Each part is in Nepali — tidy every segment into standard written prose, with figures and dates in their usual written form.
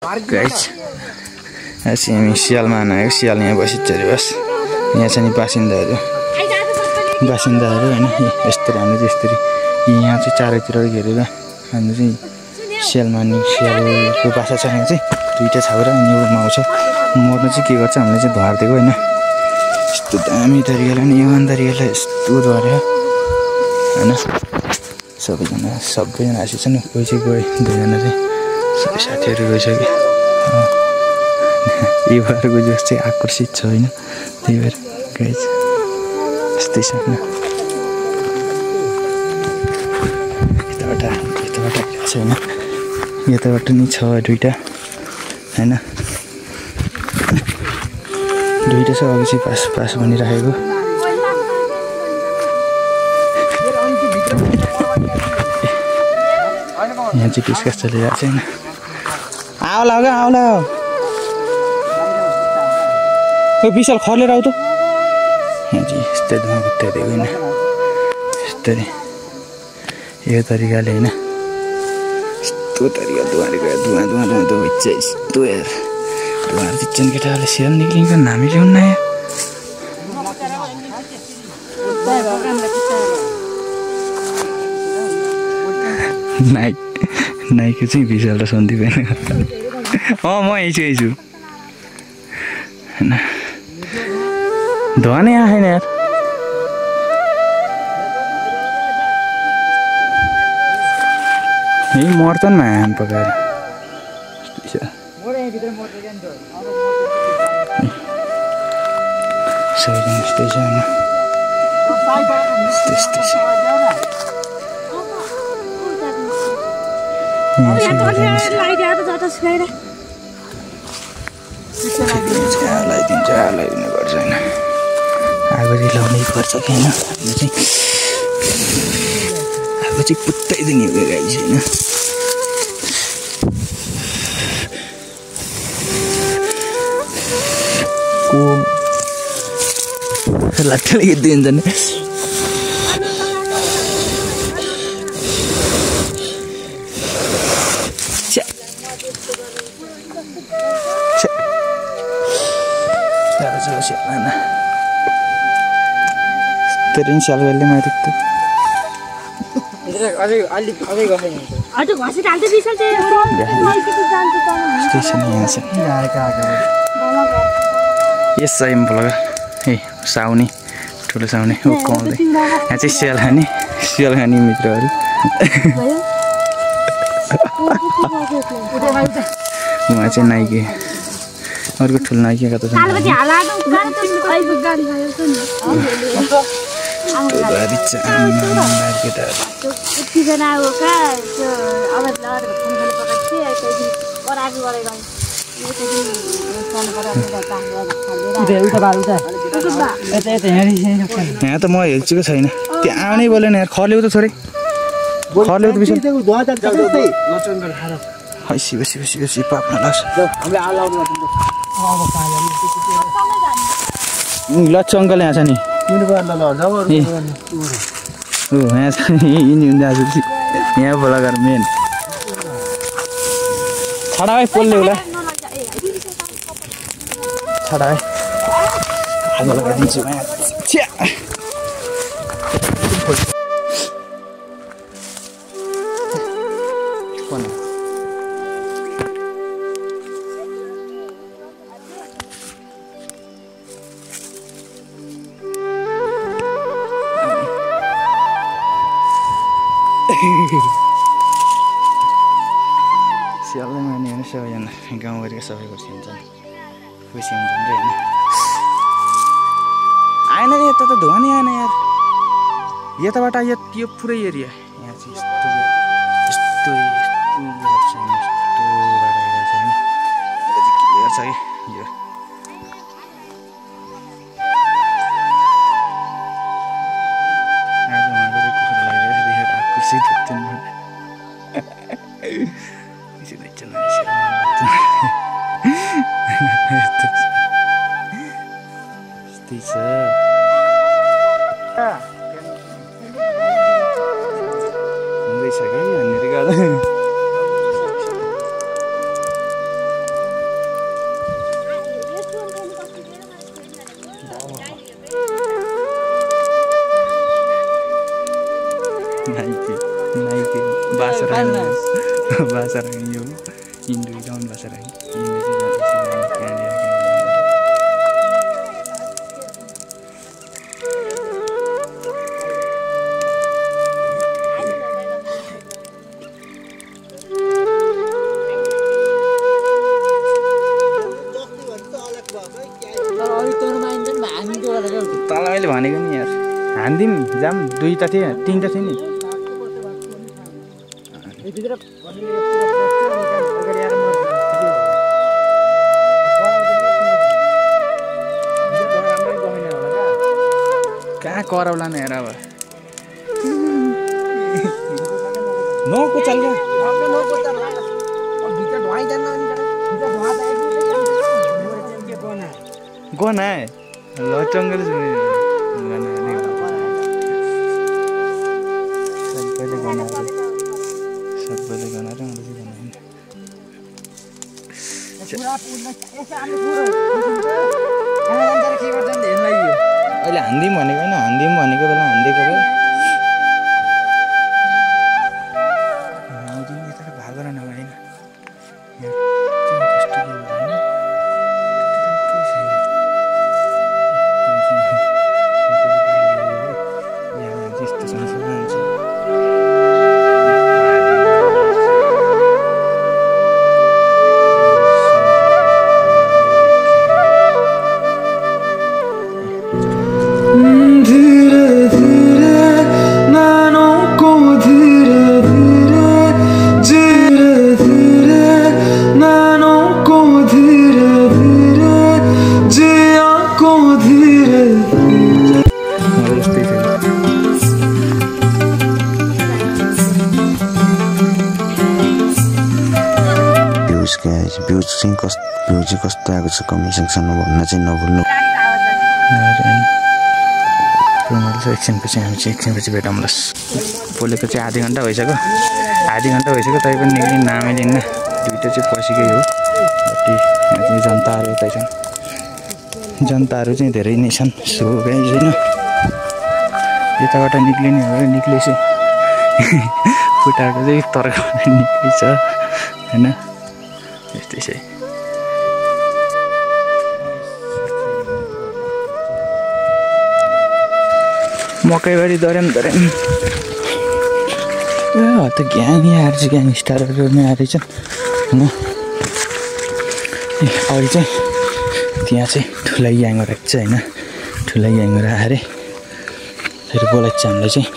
गाइस हामी सियालमा आएको सियाल यहाँ बसिन्छ बस यहाँ छ नि बासिन्दाहरू होइन यस्तरी हामीले यस्तरी यहाँ चाहिँ चारैतिर घेरेर हाम्रो चाहिँ सियाल मान्ने सियालको बासा छ यहाँ चाहिँ दुईवटा छाउरा अनि एउटा माउ छ मर्नु चाहिँ के गर्छ हामीले चाहिँ धर्दिएको होइन यस्तो दामी तरिकाले नि यमान तरिकाले यस्तो धर्यो होइन सबैजना आएको छ नि कोही चाहिँ गयो दुईजना चाहिँ सबै साथीहरू गइसक्यो यो भरको जोस चाहिँ आकर्षित छ होइन त्यही भएर गाइस यस्तै छ होइन यताबाट छैन यताबाट नि छ दुईवटा होइन दुईवटा छ अघि चाहिँ पास भनिराखेको यहाँ चाहिँ डिस्कस चलिरहेको छ होइन आउला हो क्या आउला हो विशाल खलेर आऊ त यहाँ चाहिँ यस्तै धुवा खुट्टाइदिएको होइन यस्तरी यो तरिकाले होइन यस्तो तरिका धुवा त हुन्छ यस्तो यार धुवाहरू दिन्छन् केटाहरूले सियाल निक्लिन्छ हामी ल्याउनु न नाइको चाहिँ विशाल र सन्दीप होइन म यहीँ छु होइन धुवा नै आएन यार यही मर्छन् माम पकाएर सबैजना यस्तै छ यस्तै छ लगाइदिनु पर्छ होइन आगो चाहिँ लाउनै पर्छ कि होइन आगो चाहिँ पुत्ताइदिने हो गाई चाहिँ होइन को लाठीले दिन्छ नि तेरी साल वाले मारी तो स्टेशन यहाँ से यस साइम बोला ए साउनी ठुलो साउनी ऊ कौन यहाँ चाहिँ सियाल खानी मित्रहरू वहाँ चाहिँ नाइके अर्को ठुलो नाइके का तो यहाँ त म हेर्छु छैन त्यहाँ आउनै बोलेन यार खलेउ त छोरे खलेउ त बिचमा हैसी पाप्न लाग्छ लक्ष्य अङ्कल यहाँ छ नि यहाँ छ यहाँ बोला गर मेन छाडा भाइ पोल्ने होला छाडा भाइ आगो लगाइदिन्छु सियाललाई माने होइन सबैजना गाउँभरिका सबै खुसी हुन्छन् खुसी हुन्छन् रे होइन आएन रे यता त धुवा नै आएन यार यताबाट यो पुरै एरिया यहाँ चाहिँ यस्तो क्लियर छ कि यो भाषा राख्ने यो इन्डो डाउन भाषा राख्ने तल अहिले भनेको नि यार हान्दिम जाम 2टा थियो 3टा थियो नि कहाँ कराउला न हेर अब नौको चल गया गना है लचंगल सबैले गना र अहिले हान्दिम भनेको होइन हान्दिम भनेको बेला हान्दिएको भयो भागेर नभएन भ्यू कस्तो आएको छ कमेन्ट सेक्सनमा भन्न चाहिँ नभुल्नु एकछिनपछि हामी चाहिँ एकछिनपछि भेटौँला बोलेको चाहिँ आधी घन्टा भइसक्यो तैपनि निक्लिन नामै लिन्न 2टा चाहिँ पसिकै हो कति जनताहरू यतै छन् जनताहरू चाहिँ धेरै नै छन् सो गाइज होइन यताबाट निक्लिने हो निक्लेछ खुट्टाको चाहिँ तर्काबाट निक्लिन्छ होइन यस्तै चाहिँ मकैबारी दर्याम त ग्याङ आएर चाहिँ ग्याङस्टारहरू नै आएर छन् होइन अगाडि चाहिँ त्यहाँ चाहिँ ठुलै ग्याङहरू आएको छ होइन ठुलै ग्याङहरू आएर फेरि बोलाएको छ हामीलाई चाहिँ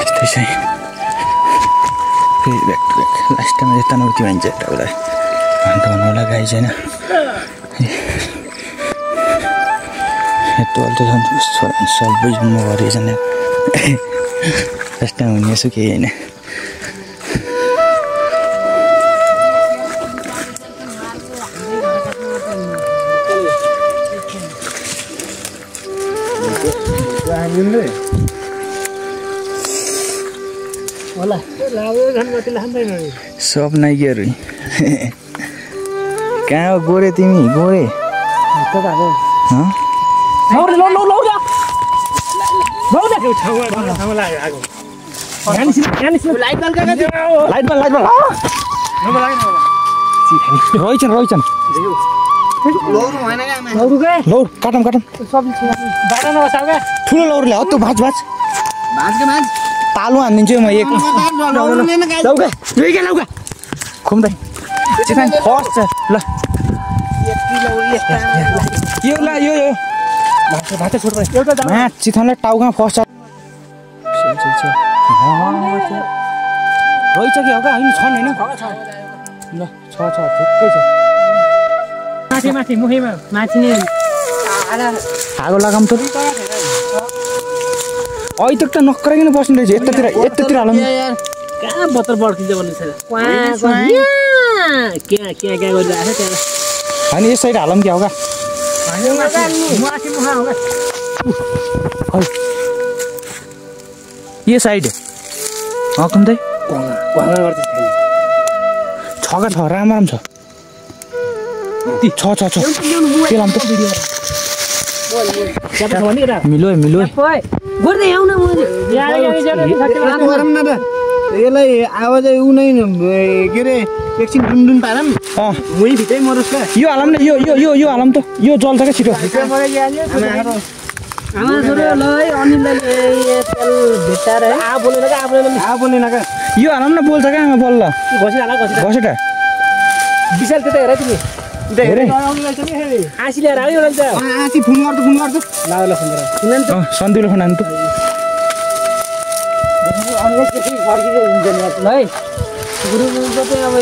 यस्तै चाहिँ फेरि back to back last time यता नउति भन्छ यताबाट अन्त भन्नुलाई गाई छैन यस्तो अल्छी सबै जुम्मा गरेछन् फर्स्ट टाइम हुने यसो केही होइन सब नाइकीहरू कहाँ हो गोरे तिमी गोरे काटम ठुलो लौरो ल्याऊ त्यो भाँच तालु हानिदिन्छु म एक खुम्दै चिकन फर्स्ट छ ल यो ल यो चिकनलाई टाउकोमा फर्स्ट रहेछ कि हौका होइन छन् होइन ल छ थुक्कै छ माथि मुखैमा माथि नै आगो लगाम त अहिले त नक्कराइकन बस्नु रहेछ यतातिर हालौँ कहाँ बत्तर बड्किन्छ भन्ने छैन होइन यस साइड हालौँ कि हौका यो साइड कुम्दै छका छ राम छ के लाम त क्या छ भने केटा मिलो मिलो ओइ गर्दै आउन म गरम न त यसलाई आवाज उ नै के रे एकछिन डुनडुन पारम मुई भित्रै मरोस् का यो हालम न यो हालम त यो जल्छ क्या छिटो आमा छोरो ल है अनिललाई तेल भेटाएर है आ बोलेन का यो हालम न बोल्छ क्या आमा बल्ल घसी हाला घसेटा विशाल त्यता हेर तिमी हेरे आसी ल्याएर आयो होला नि त आसी फोन गर्छु ल ल सुन्दर सुन नि त सन्तुलो खाना त ल है गुरुको चाहिँ अब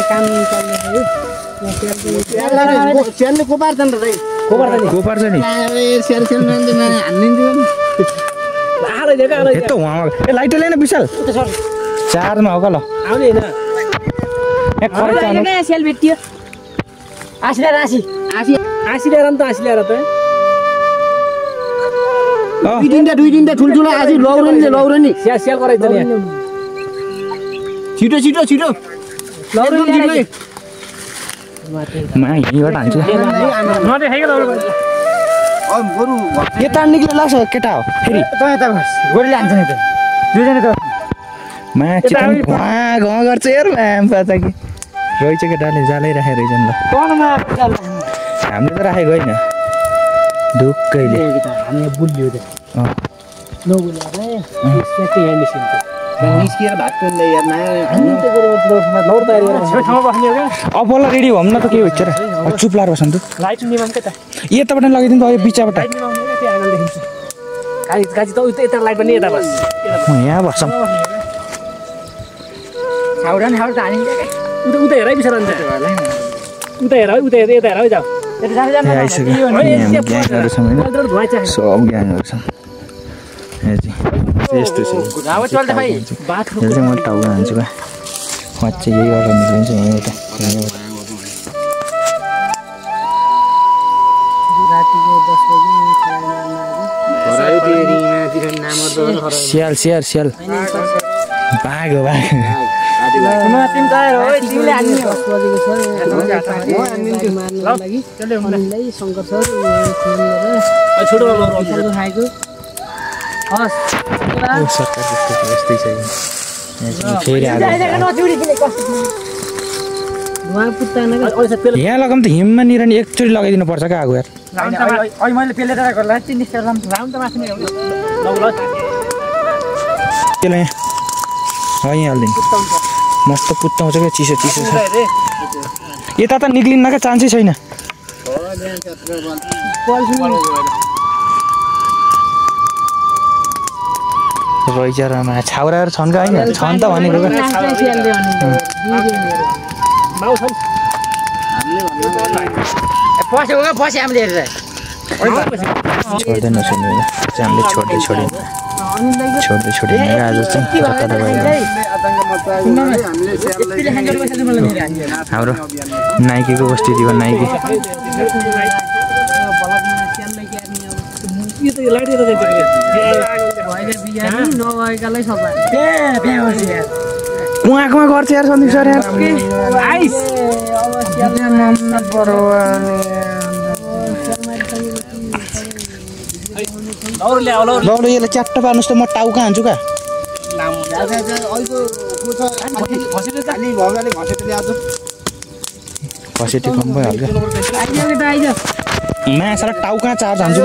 काम चल्ने है स्यालले को पार्छन् र को पार्छ नि स्याल हान्दिन्छु आले देखा आले यस्तो वहाँ ए लाइट ल्याएन विशाल चारमा हो ल आउने हैन सेल भेटियो आसी आसी ल्याएर नि त आसी ल्याएर त दुई तिनटा ठुल्ठुलो आसी लौरनी स्याल गराइछ नि छिटो मा यहीँबाट हान्छु नदेखाइकन बरु यता निक्ले लाग्छ केटा हो फेरि गोरीले हान्छ नि त दुईजना त मा चिकन घ गर्छ हेर म्याम पाचा कि रहेछ केटाले जालै राखेर रहेछ नि ल हामीले त राखेको होइन ढुक्कैले हामी बुल्लियो त निस्किएर भात खाँदै यार लौर तयारी गरेर छेउ ठाउँमा बस्ने हो क्या अब बल्ल रेडी भौँ न त के हुन्छ र चुप लाएर बस्नु त लाइट निभाउँ के त यताबाट लगिदिनु त यो बिचबाट लाइट निभाउँ के त्यो एंगल देखिन्छ गाजी त उता यता लाइट पनि यता बस यहाँ बस्छौँ छाउडा त हालिन्छ उता हेर है बिचारा अन्त उता हेर है उता यता हेर है जाऊ आइसक्यो ग्याङहरू छौँ होइन सब ग्याङहरू छन् यस्तो छ यो चाहिँ म टाउको हान्छु क्या म चाहिँ यही गरेर निक्लिन्छ यहीँबाट स्याल बाघ हो बाघ सरकार जस्तो यस्तै छ फेरि यहाँ लगाउँ त हिममा निर नि एकचोटि लगाइदिनु पर्छ क्या आगो यार त्यसलाई यहाँ हालिदिनु मस्त पुत्ताउँछ क्या चिसो छ यता त निक्लिन्न क्या चान्सै छैन रैजारमा छाउराहरू छन् क्या होइन छन् त भनेको छोड्दैन सुन्नु हामीले छोड्दै आज चाहिँ हाम्रो नाइकीको उपस्थिति भयो नाइकी उहाँकोमा गर्छ यार सन्दीप सर यार लौरो यसलाई च्याट्ट पार्नुहोस् त म टाउका हान्छु क्या घसेटी कम भइहाल्छ माछा र टाउका चार्ज हान्छु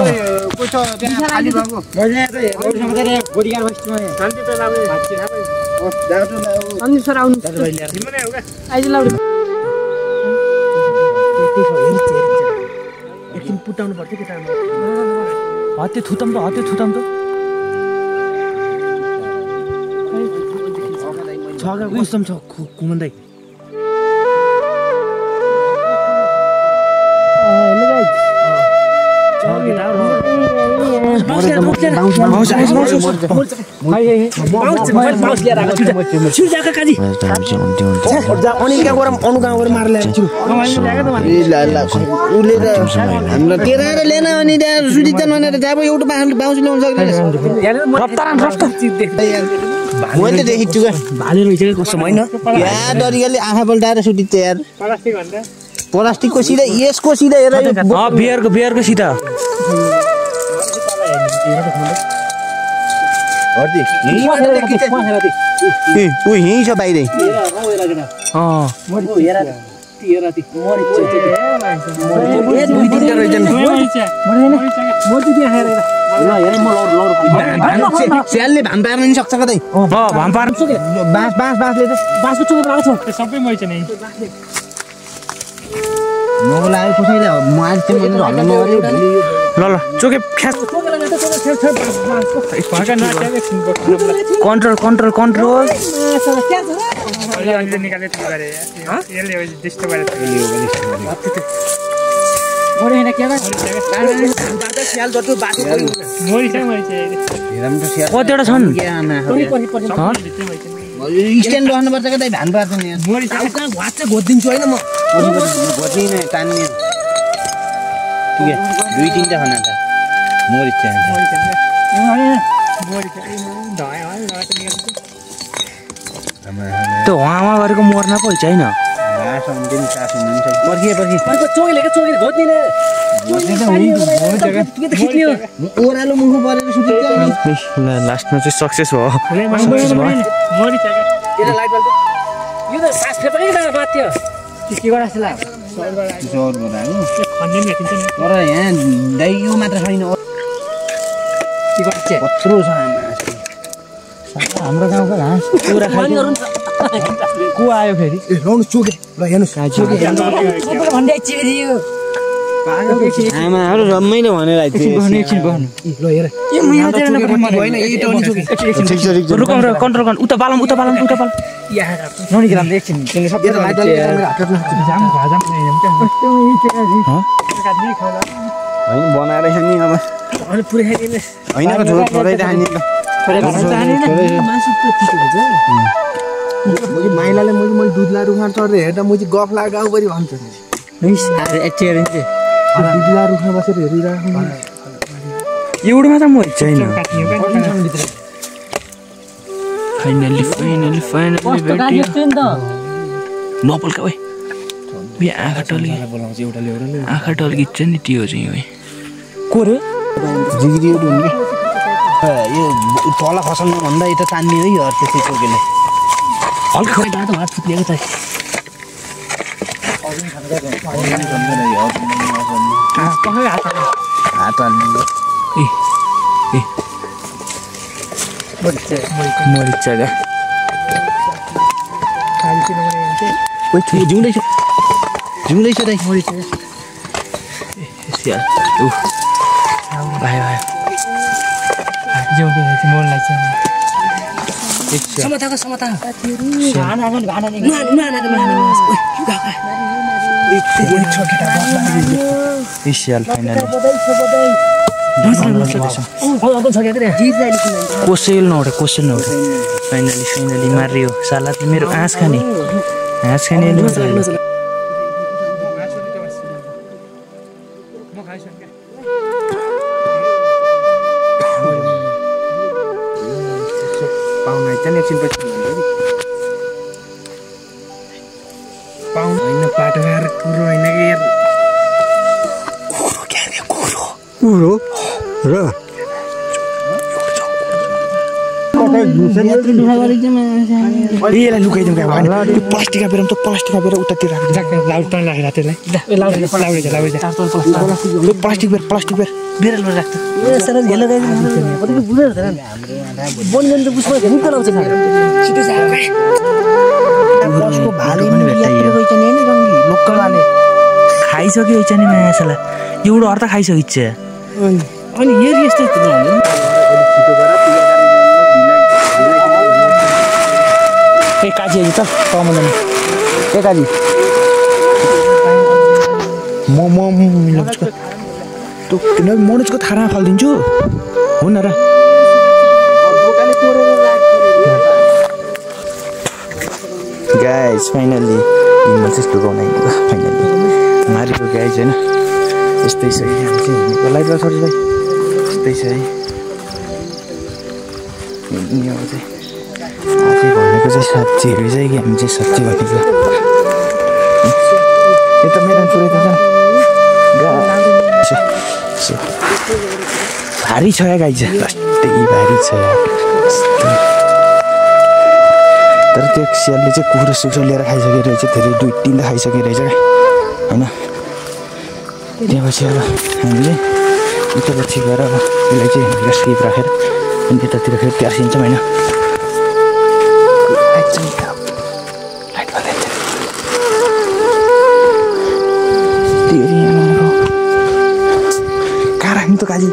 एकछिन पुटाउनु पर्छ केटा हत्ते थुतम त छ उस्तम छ कुमन्दै मैले देखेको छु क्या आँखा पल्टाएर सुटिन्छ यार प्लास्टिकको सिधा यसको सिधा हेर बियरको सिधा ऊ यहीँ छ बाहिरै स्यालले भाम पार्न नि सक्छ कतै भाम पार्न बाँसले त बाँसको चुको बनाएको छ सबै मैछ नि मको लागि कसैले म आज चाहिँ मैले हल्ला नगरे ल चोके ख्यास कन्ट्रोल कन्ट्रोल कन्ट्रोल कतिवटा छन् स्ट्यान्ड रहनुपर्छ क्या भान पार्छ नि घाँस चाहिँ घोदिदिन्छु होइन म घोटिन तान्ने ठिक है 2-3 खाना त मोरी चाहिन्छ त्यो उहाँ गरेको मर्न पो छैन ओह्रालो मुखो परेर सुतिन्छ लास्टमा चाहिँ सक्सेस भयो तर यहाँ दाइयो मात्र छैन कत्रो छ हाम्रो गाउँको घाँस पुरा को आयो फेरि लाउनु चोके ल हेर्नुहोस् आमाहरू रमाइलो भनेर कन्ट्रोल उता पालम बनाएर नि अब माइलाले मैले दुध लाएर उखान चढ्दै हेर्दा म चाहिँ गफ लाएर गाउँभरि भन्छु दुधला रुखमा बसेर हेरिरहेको एउटामा त म छैन फाइनली नपल्का ओइ आँखा टल्किन्छ नि त्यो चाहिँ ओइ को रे जिगिरी हुने यो तल खसाल्नु भन्दा यता तान्ने है हर त्यसै चोकेले हल्का हात फुट्लिएको त जिउँदैछ दाइ कोसेल नउठे फाइनली मारियो साला मेरो हाँस खाने यसलाई लुकाइदिउँ क्या त्यो प्लास्टिक हापेर उतातिर प्लास्टिक बेर राख्छ खाइसक्यो नि माछालाई एउटा अर्थ खाइसकिन्छ अनि हेरी यस्तो काजी त कमाउँदैन काजी मनोजको थारा फालिदिन्छु हो न र गाइस फाइनली चाहिँ लुगाउनु फाइनली मारेको गाइस होइन यस्तै छ लाइट सर्छ भाइ यस्तै छ है अब चाहिँ भनेको चाहिँ साँच्चीहरू चाहिँ कि हामी चाहिँ साँच्ची भनेको यता मेरा पुऱ्याइदिन्छ भारी छ या गाई चाहिँ लास्टै भारी छ यार तर त्यो स्यालले चाहिँ कुखुरा सुक्रा लिएर खाइसकेको रहेछ धेरै 2-3 खाइसकेको रहेछ क्या होइन त्यहाँपछि अब हामीले उता पछि गएर अब यसलाई चाहिँ स्किप राखेर अनि यतातिर फेरि त्यार्सिन्छौँ होइन कहाँ राख्नु त काजी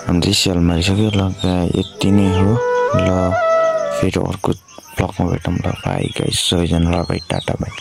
हामीले स्याल मारिसक्यो ल यति नै हो ल फेरि अर्को ब्लगमा भेटौँ ल बाई गाइस सबैजना ल बाई टाटा बाई